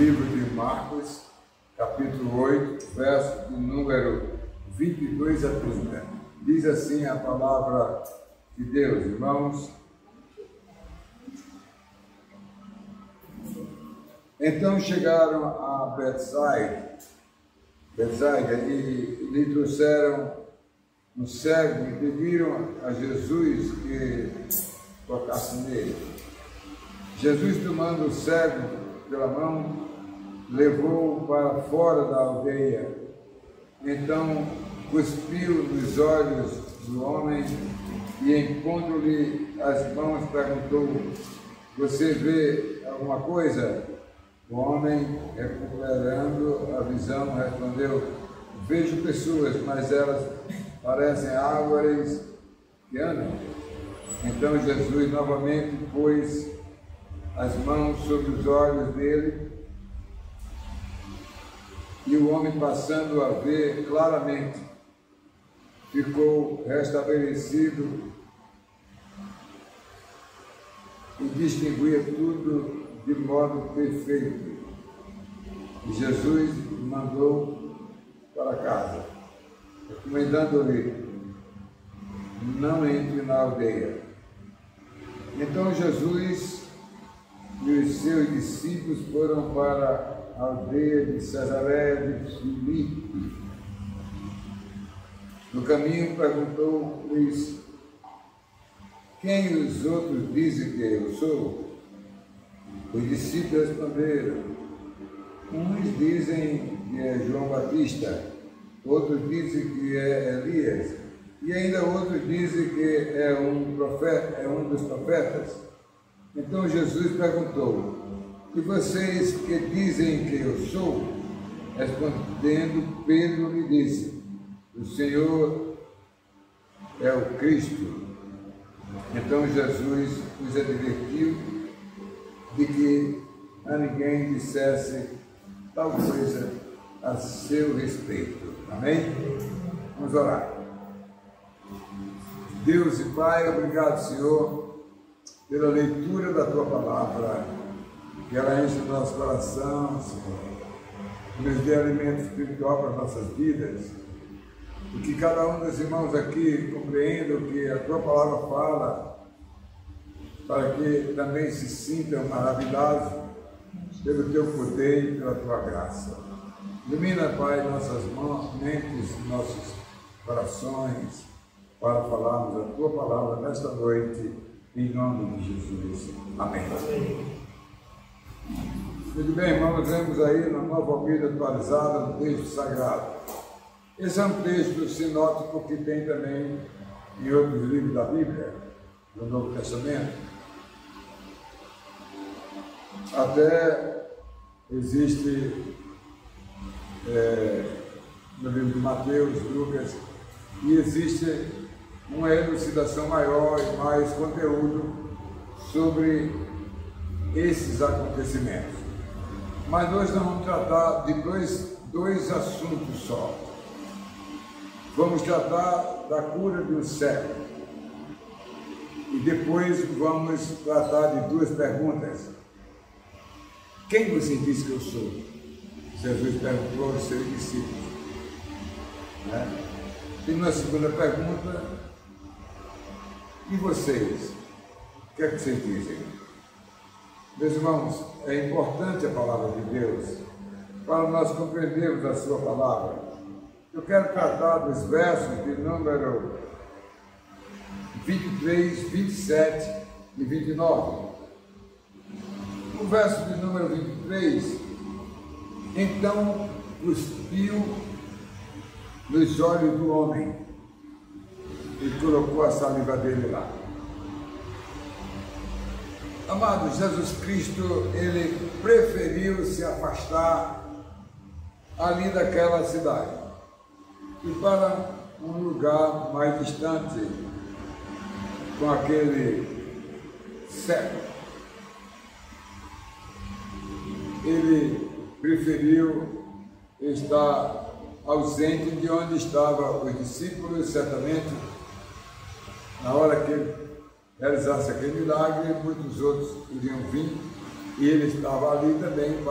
livro de Marcos, capítulo 8, verso de número 22 a 30. Diz assim a palavra de Deus, irmãos. Então chegaram a Betsaida e lhe trouxeram um cego e pediram a Jesus que tocasse nele. Jesus, tomando o cego pela mão, levou-o para fora da aldeia. Então cuspiu nos olhos do homem e, impondo-lhe as mãos, perguntou: "Você vê alguma coisa?" O homem, recuperando a visão, respondeu: "Vejo pessoas, mas elas parecem árvores que andam." Então Jesus novamente pôs as mãos sobre os olhos dele, e o homem, passando a ver claramente, ficou restabelecido e distinguia tudo de modo perfeito. E Jesus mandou para casa, recomendando-lhe: "Não entre na aldeia." Então Jesus e os seus discípulos foram para a aldeia de Cesareia de Filipe. No caminho perguntou-lhes: "Quem os outros dizem que eu sou?" Os discípulos responderam: "Uns dizem que é João Batista, outros dizem que é Elias, e ainda outros dizem que é um dos profetas." Então Jesus perguntou: "E vocês que dizem que eu sou?" Respondendo, Pedro lhe disse: "O Senhor é o Cristo." Então Jesus os advertiu de que a ninguém dissesse tal coisa a seu respeito. Amém? Vamos orar. Deus e Pai, obrigado, Senhor, pela leitura da Tua palavra, que ela enche o nosso coração, Senhor, nos dê alimento espiritual para as nossas vidas, e que cada um dos irmãos aqui compreenda o que a Tua palavra fala, para que também se sintam maravilhados pelo Teu poder e pela Tua graça. Ilumina, Pai, nossas mentes, nossos corações, para falarmos a Tua palavra nesta noite, em nome de Jesus. Amém. Muito bem, irmãos, vemos aí na Nova Almeida Atualizada, no texto sagrado. Esse é um texto sinótico que tem também em outros livros da Bíblia, no Novo Testamento. Até existe no livro de Mateus, Lucas, e existe uma elucidação maior e mais conteúdo sobre esses acontecimentos. Mas hoje nós vamos tratar de dois assuntos só. Vamos tratar da cura de um cego e depois vamos tratar de duas perguntas. Quem você diz que eu sou? Jesus perguntou aos seus discípulos. E na segunda pergunta: e vocês? O que é que vocês dizem? Meus irmãos, é importante a palavra de Deus para nós compreendermos a sua palavra. Eu quero tratar dos versos de número 23, 27 e 29. O verso de número 23: "Então cuspiu nos olhos do homem e colocou a saliva dele lá." Amado, Jesus Cristo, ele preferiu se afastar ali daquela cidade e para um lugar mais distante com aquele cego. Ele preferiu estar ausente de onde estavam os discípulos, certamente, na hora que ele realizasse aquele milagre, muitos outros iriam vir E ele estava ali também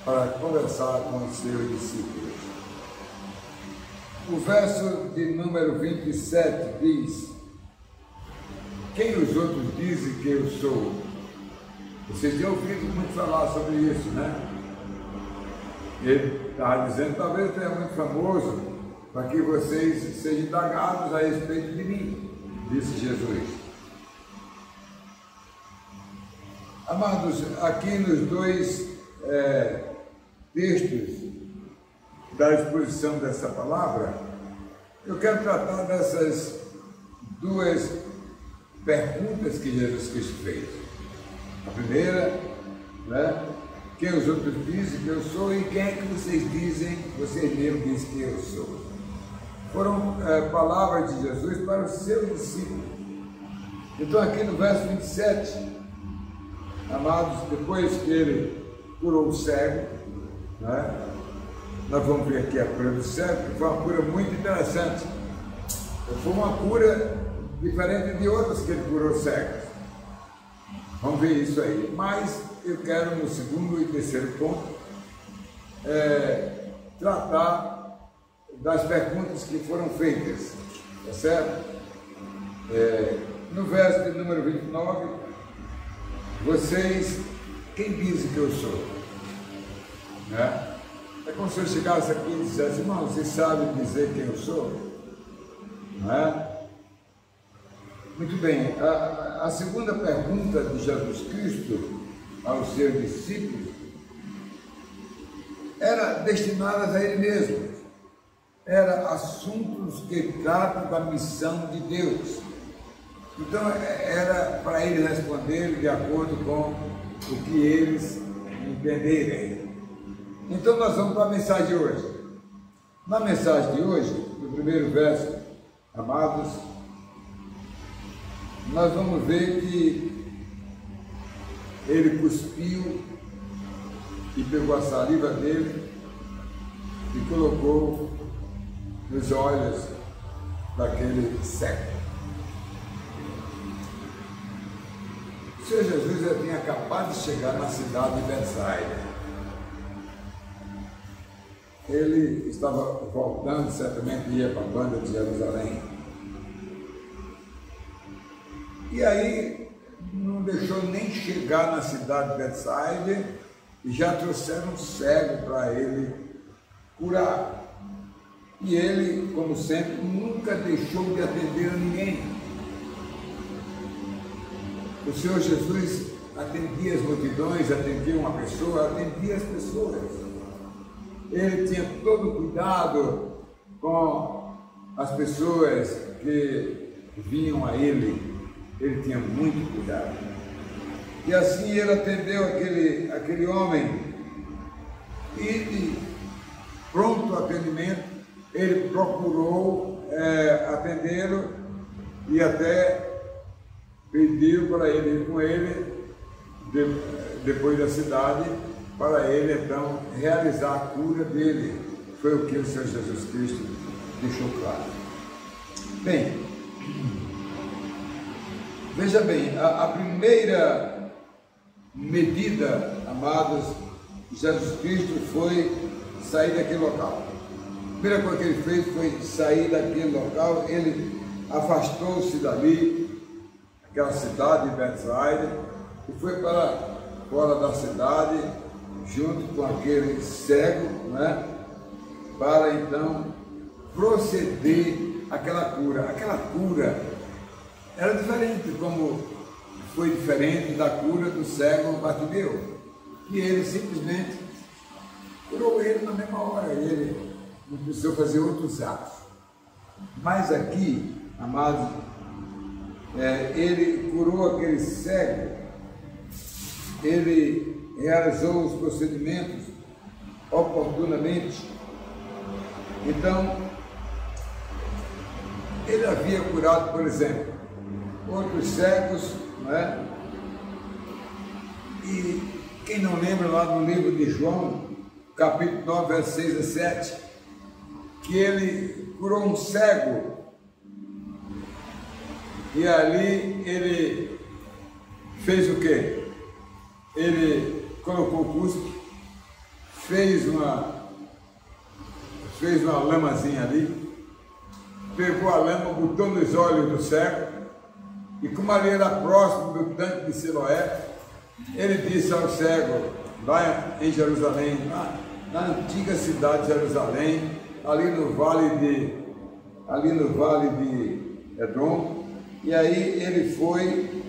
para conversar com os seus discípulos. O verso de número 27 diz: quem os outros dizem que eu sou? Vocês têm ouvido muito falar sobre isso, né? Ele estava dizendo, talvez eu tenha muito famoso, para que vocês sejam indagados a respeito de mim, disse Jesus. Amados, aqui nos dois textos da exposição dessa palavra, eu quero tratar dessas duas perguntas que Jesus Cristo fez. A primeira, né? Quem os outros dizem que eu sou e quem é que vocês mesmos dizem que eu sou? Foram palavras de Jesus para os seus discípulos. Então aqui no verso 27, amados, depois que ele curou o cego, né? Nós vamos ver aqui a cura do cego, que foi uma cura muito interessante. Foi uma cura diferente de outras que ele curou cegos. Vamos ver isso aí. Mas eu quero, no segundo e terceiro ponto, tratar das perguntas que foram feitas. Tá certo? No verso de número 29, vocês, quem dizem que eu sou? Né? É como se eu chegasse aqui e dissesse, irmão, vocês sabem dizer quem eu sou? Não é? Muito bem, a segunda pergunta de Jesus Cristo aos seus discípulos era destinada a ele mesmo. Era assuntos que tratam da missão de Deus. Então era para ele responder de acordo com o que eles entenderem. Então nós vamos para a mensagem de hoje. Na mensagem de hoje, no primeiro verso, amados, nós vamos ver que ele cuspiu e pegou a saliva dele e colocou nos olhos daquele cego. O Senhor Jesus já tinha acabado de chegar na cidade de Betsaida. Ele estava voltando, certamente ia para a banda de Jerusalém. E aí, não deixou nem chegar na cidade de Betsaida e já trouxeram um cego para ele curar. E ele, como sempre, nunca deixou de atender a ninguém. O Senhor Jesus atendia as multidões, atendia uma pessoa, atendia as pessoas. Ele tinha todo o cuidado com as pessoas que vinham a ele. Ele tinha muito cuidado. E assim ele atendeu aquele homem. E de pronto atendimento, ele procurou atendê-lo e até pediu para ele ir com ele depois da cidade, para ele então realizar a cura dele. Foi o que o Senhor Jesus Cristo deixou claro. Bem, veja bem, a primeira medida, amados, de Jesus Cristo foi sair daquele local. A primeira coisa que ele fez foi sair daquele local. Ele afastou-se dali, aquela cidade de Betsaida, e foi para fora da cidade, junto com aquele cego, né, para então proceder àquela cura. Aquela cura era diferente, como foi diferente da cura do cego Bartimeu, que ele simplesmente curou ele na mesma hora, ele não precisou fazer outros atos. Mas aqui, amados, ele curou aquele cego, ele realizou os procedimentos oportunamente. Então, ele havia curado, por exemplo, outros cegos, não é? E quem não lembra lá no livro de João, capítulo 9, versos 6 a 7, que ele curou um cego, e ali ele fez o quê? ele colocou o cuspe, fez uma lamazinha ali, pegou a lama, botou nos olhos do cego, e como ali era próximo do tanque de Siloé, ele disse ao cego, lá em Jerusalém, na antiga cidade de Jerusalém, ali no vale de Edom, e aí ele foi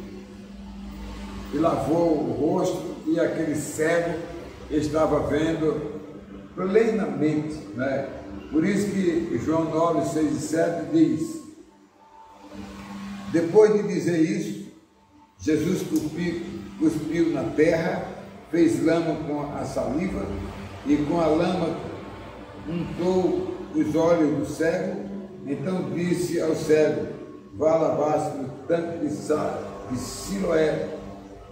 e lavou o rosto, e aquele cego estava vendo plenamente, né? Por isso que João 9, 6 e 7 diz: depois de dizer isso, Jesus cuspiu na terra, fez lama com a saliva e com a lama untou os olhos do cego. Então disse ao cego: vá lavar-se no tanque de Siloé,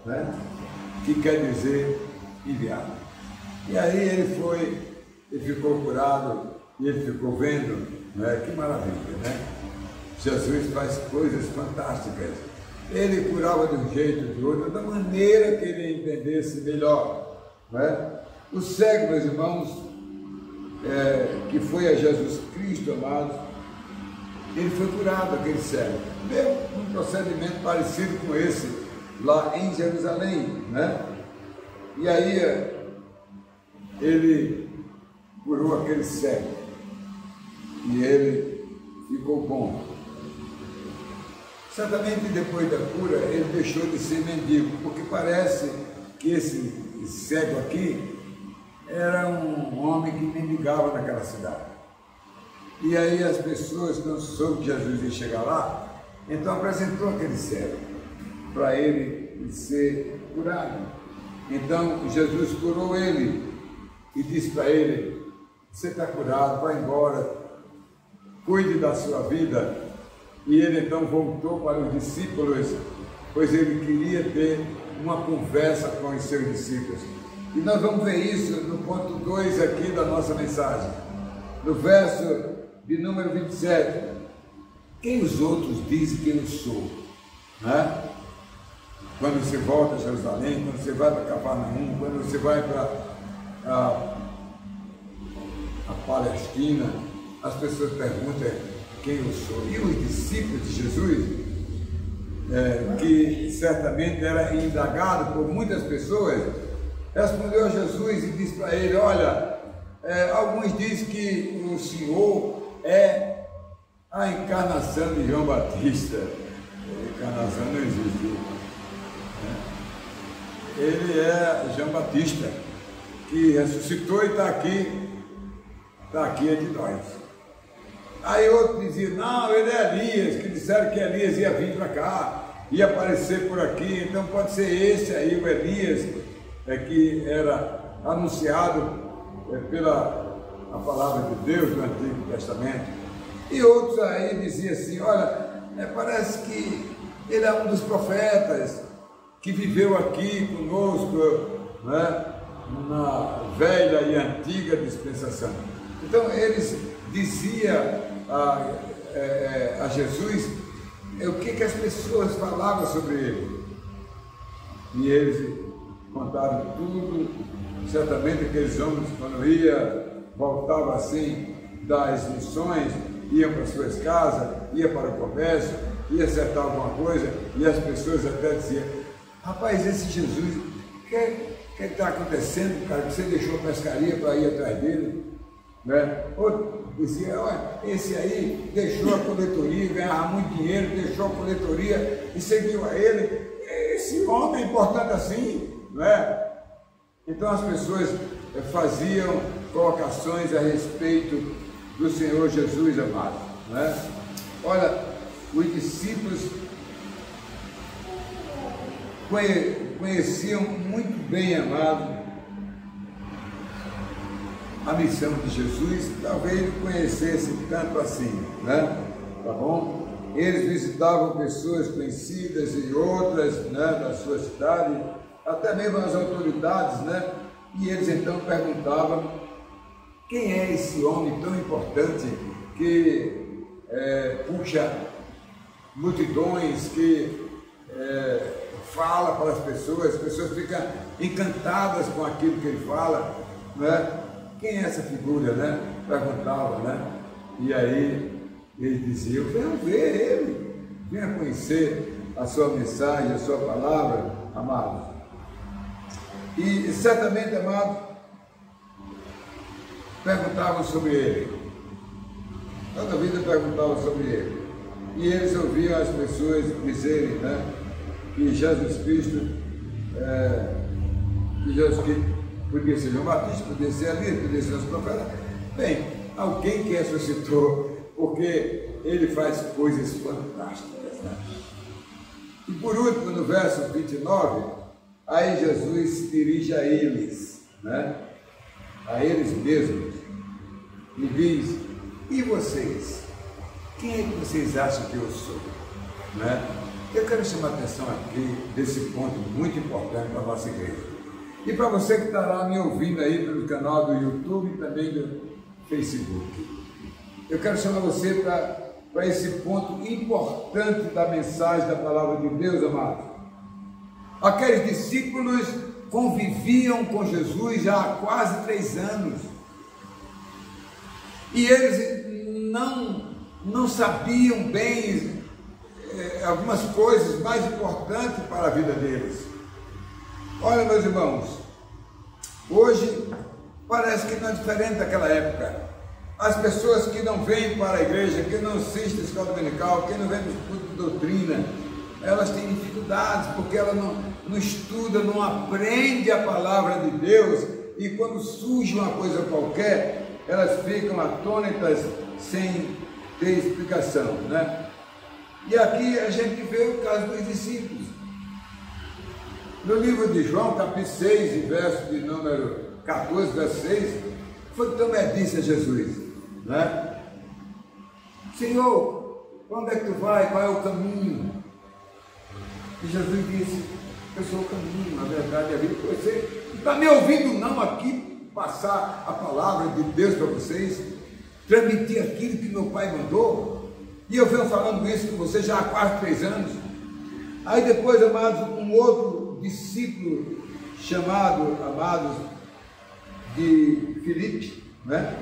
né? Que quer dizer enviado. E aí ele ficou curado e ele ficou vendo, né? Que maravilha, né? Jesus faz coisas fantásticas. Ele curava de um jeito ou de outro, da maneira que ele entendesse melhor, né? O cego, meus irmãos, que foi a Jesus Cristo, amados, ele foi curado, aquele cego, mesmo um procedimento parecido com esse lá em Jerusalém, né? E aí ele curou aquele cego e ele ficou bom. Certamente depois da cura ele deixou de ser mendigo, porque parece que esse cego aqui era um homem que mendigava naquela cidade. E aí as pessoas, quando soube que Jesus ia chegar lá, então apresentou aquele cego para ele ser curado. Então Jesus curou ele e disse para ele: você está curado, vai embora, cuide da sua vida. E ele então voltou para os discípulos, pois ele queria ter uma conversa com os seus discípulos. E nós vamos ver isso no ponto 2 aqui da nossa mensagem, no verso de número 27. Quem os outros dizem que eu sou? Né? Quando você volta a Jerusalém, quando você vai para Cafarnaum, quando você vai para a Palestina, as pessoas perguntam quem eu sou. E os discípulos de Jesus, que certamente era indagado por muitas pessoas, respondeu a Jesus e disse para ele: olha, alguns dizem que o Senhor é a encarnação de João Batista. A encarnação não existe. Ele é João Batista, que ressuscitou e está aqui entre nós. Aí outro dizia: não, ele é Elias, que disseram que Elias ia vir para cá, ia aparecer por aqui, então pode ser esse aí, o Elias, que era anunciado pela a palavra de Deus do Antigo Testamento. E outros aí diziam assim: olha, parece que ele é um dos profetas que viveu aqui conosco, né, na velha e antiga dispensação. Então eles diziam a Jesus o que as pessoas falavam sobre ele. E eles contaram tudo. Certamente aqueles homens, quando voltavam assim das missões, iam para suas casas, iam para o comércio, ia acertar alguma coisa, e as pessoas até diziam: rapaz, esse Jesus, o que está acontecendo, cara, que você deixou a pescaria para ir atrás dele? Né? Outro dizia: olha, esse aí deixou a coletoria, ganhava muito dinheiro, deixou a coletoria e seguiu a ele. Esse homem é importante assim, não é? Então as pessoas faziam colocações a respeito do Senhor Jesus amado, não é? Olha, os discípulos conheciam muito bem, amado, a missão de Jesus. Talvez não conhecessem tanto assim, né? Tá bom? Eles visitavam pessoas conhecidas e outras, né, da sua cidade, até mesmo as autoridades, né? E eles então perguntavam: quem é esse homem tão importante que puxa multidões, que fala para as pessoas ficam encantadas com aquilo que ele fala, né? Quem é essa figura, né? Perguntava, né? E aí ele dizia, eu venho ver ele, venha conhecer a sua mensagem, a sua palavra, amado. E certamente, amado, perguntavam sobre ele. Toda vida perguntavam sobre ele. E eles ouviam as pessoas dizerem, né, que Jesus Cristo podia ser João Batista, podia ser Elias, podia ser os profetas. Bem, alguém que ressuscitou, porque ele faz coisas fantásticas, né? E por último, no verso 29, aí Jesus se dirige a eles, né? A eles mesmos, e diz, e vocês? Quem é que vocês acham que eu sou? Né? Eu quero chamar a atenção aqui desse ponto muito importante para a nossa igreja. E para você que está lá me ouvindo aí pelo canal do YouTube e também do Facebook. Eu quero chamar você para esse ponto importante da mensagem da palavra de Deus, amado. Aqueles discípulos conviviam com Jesus já há quase 3 anos. E eles não sabiam bem algumas coisas mais importantes para a vida deles. Olha, meus irmãos, hoje parece que não é diferente daquela época. As pessoas que não vêm para a igreja, que não assistem a escola dominical, que não vêm no estudo de doutrina, elas têm dificuldades, porque elas não estudam, não aprendem a palavra de Deus, e quando surge uma coisa qualquer, elas ficam atônitas sem ter explicação, né? E aqui a gente vê o caso dos discípulos. No livro de João, capítulo 6, e verso de número 14, verso 6, foi que Tomé disse a Jesus, né? Senhor, onde é que tu vai? Qual é o caminho? E Jesus disse, eu sou o caminho, a verdade e a vida. Você não está me ouvindo não aqui passar a palavra de Deus para vocês, transmitir aquilo que meu Pai mandou, e eu venho falando isso com vocês já há quase 3 anos. Aí depois, amados, um outro discípulo chamado, amados, de Filipe, né?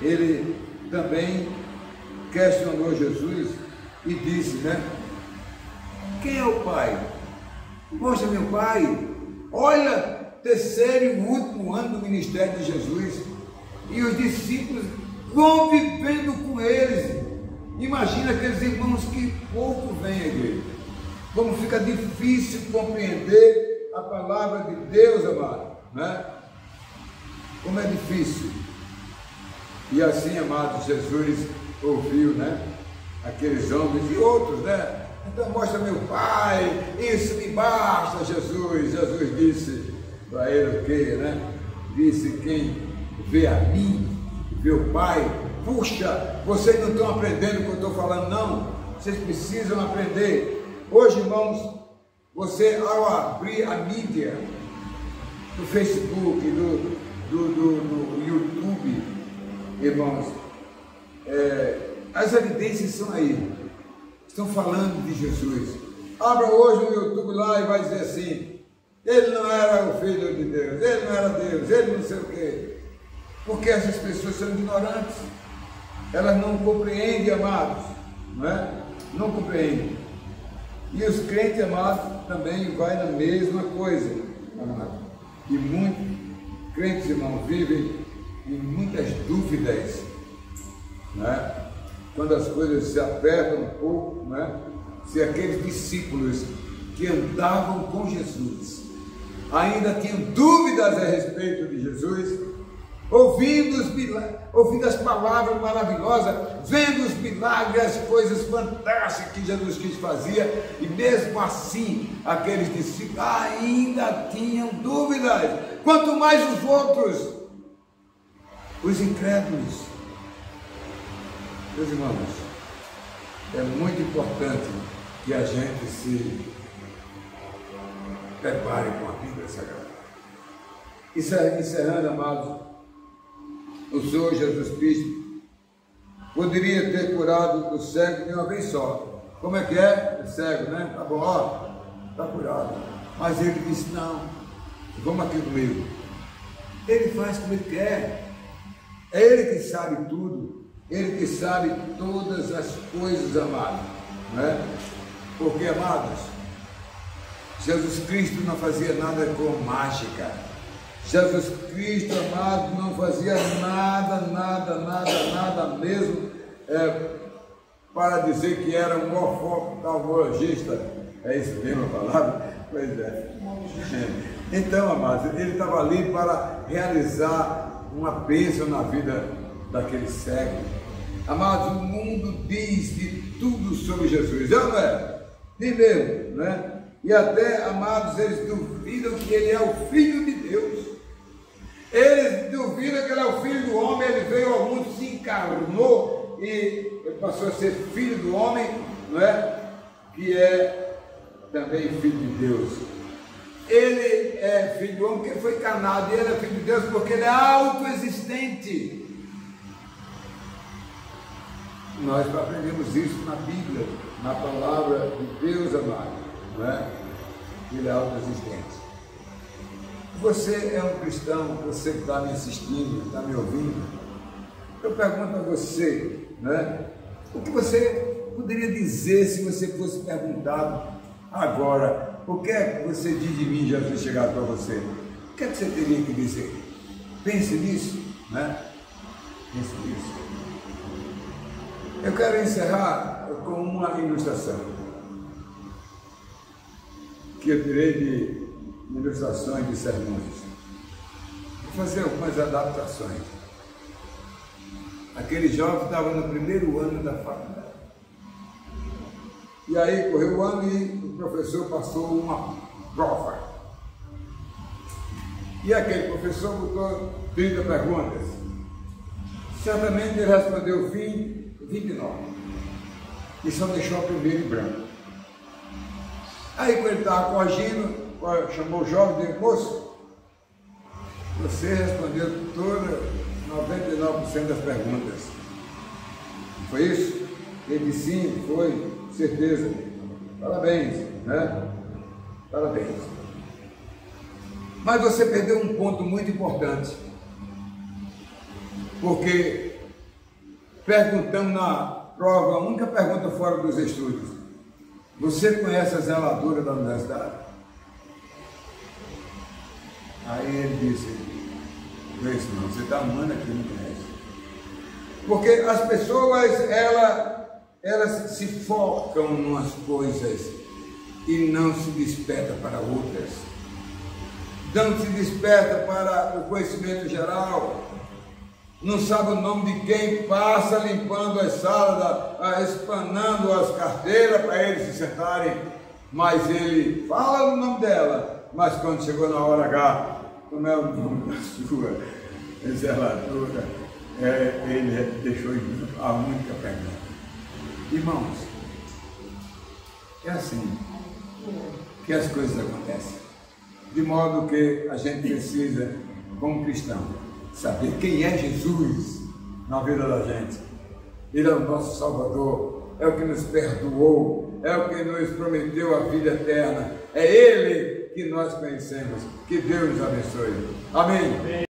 Ele também questionou Jesus e disse, né? Quem é o Pai? Mostra meu Pai. Olha, 3º e último ano do ministério de Jesus, e os discípulos convivendo com eles. Imagina aqueles irmãos que pouco vêm à igreja, como fica difícil compreender a palavra de Deus, amado, né? Como é difícil. E assim, amado, Jesus ouviu, né, aqueles homens e outros, né? Então mostra meu Pai, isso me basta, Jesus. Jesus disse para ele o quê, né? Disse, quem vê a mim, vê o Pai. Puxa, vocês não estão aprendendo o que eu estou falando, não. Vocês precisam aprender. Hoje, irmãos, você ao abrir a mídia, do Facebook, do YouTube, irmãos, as evidências são aí. Estão falando de Jesus. Abra hoje o YouTube lá e vai dizer assim, ele não era o Filho de Deus, ele não era Deus, ele não sei o quê. Porque essas pessoas são ignorantes. Elas não compreendem, amados, não é? Não compreendem. E os crentes, amados, também vai na mesma coisa, amados. E muitos crentes, irmãos, vivem em muitas dúvidas, né? Quando as coisas se apertam um pouco, né? Se aqueles discípulos que andavam com Jesus ainda tinham dúvidas a respeito de Jesus, ouvindo as palavras maravilosas, vendo os milagres, as coisas fantásticas que Jesus Cristo fazia, e mesmo assim aqueles discípulos ainda tinham dúvidas, quanto mais os outros, os incrédulos. Meus irmãos, é muito importante que a gente se prepare com a Bíblia Sagrada. Encerrando, amados, o Senhor Jesus Cristo poderia ter curado o cego de uma vez só. Como é que é? O cego, né? Tá bom, ó. está curado. Mas ele disse, não, vamos aqui comigo. Ele faz como ele quer. É ele que sabe tudo. Ele que sabe todas as coisas, amados. Não é? Porque, amados, Jesus Cristo não fazia nada com mágica. Jesus Cristo, amado, não fazia nada mesmo para dizer que era um oftalmologista. É isso mesmo a palavra? Pois é. Então, amados, ele estava ali para realizar uma bênção na vida daquele cego. Amados, o mundo diz de tudo sobre Jesus, não é? Diz mesmo, né? E até, amados, eles duvidam que ele é o Filho de Deus. Eles duvidam que ele é o Filho do homem. Ele veio ao mundo, se encarnou e ele passou a ser Filho do homem, não é? Que é também Filho de Deus. Ele é Filho do homem porque ele foi encarnado, e ele é Filho de Deus porque ele é autoexistente. Nós aprendemos isso na Bíblia, na palavra de Deus, amado, não é? Ele é autoexistente. Você é um cristão, você que está me assistindo, está me ouvindo, eu pergunto a você, né? O que você poderia dizer se você fosse perguntado agora, o que é que você diz de mim, Jesus, chegado para você? O que é que você teria que dizer? Pense nisso, né? Pense nisso. Eu quero encerrar com uma ilustração, que eu tirei de ilustrações de sermões. Vou fazer algumas adaptações. Aquele jovem estava no primeiro ano da faculdade. E aí correu o ano e o professor passou uma prova. E aquele professor botou 30 perguntas. Certamente ele respondeu 29. E só deixou a primeira em branco. Aí quando ele estava corrigindo, chamou o jovem e disse, moço, você respondeu todas 99% das perguntas. Foi isso? Ele disse, sim, foi, certeza. Parabéns, né? Parabéns. Mas você perdeu um ponto muito importante. Porque perguntamos na prova, a única pergunta fora dos estudos, você conhece a zeladora da universidade? Aí ele disse, conheço não, você está amando aqui, não conhece. Porque as pessoas, elas se focam em umas coisas e não se despertam para outras. Não se desperta para o conhecimento geral. Não sabe o nome de quem passa limpando as salas, espanando as carteiras para eles se sentarem. Mas ele fala o nome dela, mas quando chegou na hora H, como é o nome da sua zeladora, ele deixou a única pergunta. Irmãos, é assim que as coisas acontecem. De modo que a gente precisa, como cristão, saber quem é Jesus na vida da gente. Ele é o nosso Salvador, é o que nos perdoou, é o que nos prometeu a vida eterna. É Ele que nós conhecemos. Que Deus nos abençoe. Amém.